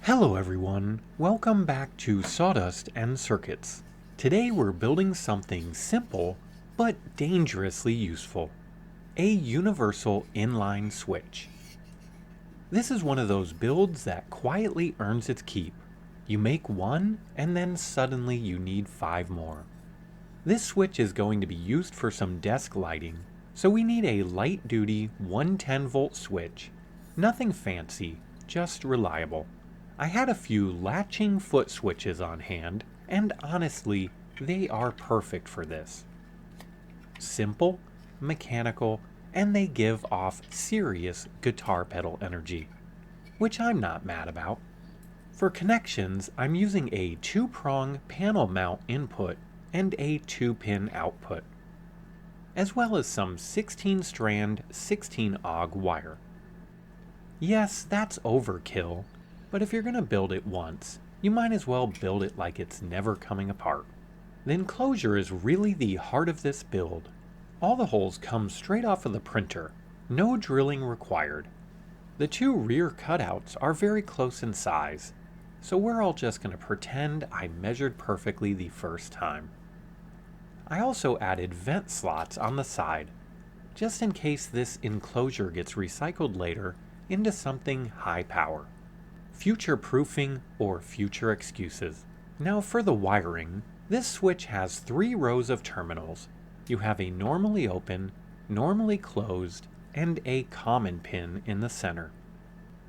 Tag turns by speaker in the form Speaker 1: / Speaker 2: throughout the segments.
Speaker 1: Hello everyone, welcome back to Sawdust and Circuits. Today we're building something simple but dangerously useful. A universal inline switch. This is one of those builds that quietly earns its keep. You make one and then suddenly you need 5 more. This switch is going to be used for some desk lighting, so we need a light-duty 110-volt switch. Nothing fancy, just reliable. I had a few latching foot switches on hand, and honestly, they are perfect for this. Simple, mechanical, and they give off serious guitar pedal energy, which I'm not mad about. For connections, I'm using a 2-prong panel mount input and a 2-pin output, as well as some 16-strand 16-AUG wire. Yes, that's overkill, but if you're going to build it once, you might as well build it like it's never coming apart. The enclosure is really the heart of this build. All the holes come straight off of the printer, no drilling required. The 2 rear cutouts are very close in size, so we're all just going to pretend I measured perfectly the first time. I also added vent slots on the side, just in case this enclosure gets recycled later into something high power. Future proofing or future excuses. Now for the wiring, this switch has 3 rows of terminals. You have a normally open, normally closed, and a common pin in the center.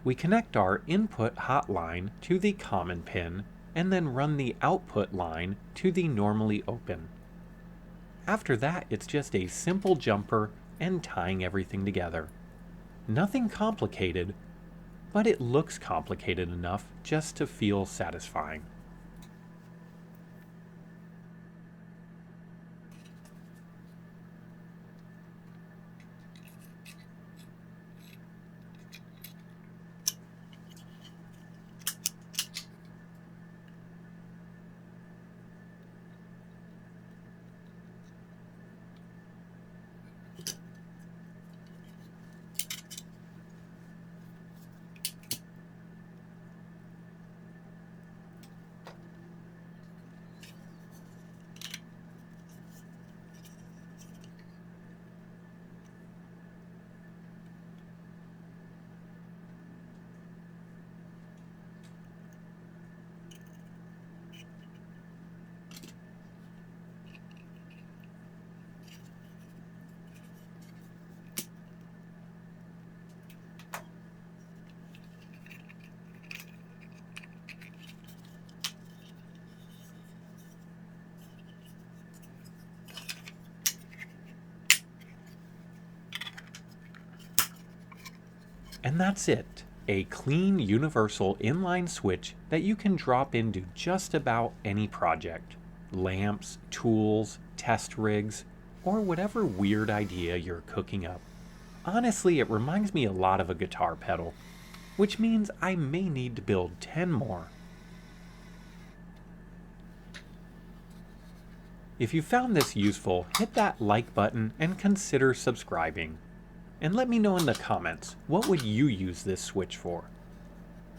Speaker 1: We connect our input hot line to the common pin and then run the output line to the normally open. After that, it's just a simple jumper and tying everything together. Nothing complicated, but it looks complicated enough just to feel satisfying. And that's it, a clean universal inline switch that you can drop into just about any project. Lamps, tools, test rigs, or whatever weird idea you're cooking up. Honestly, it reminds me a lot of a guitar pedal, which means I may need to build 10 more. If you found this useful, hit that like button and consider subscribing. And let me know in the comments, what would you use this switch for?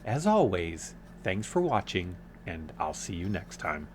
Speaker 1: As always, thanks for watching, and I'll see you next time.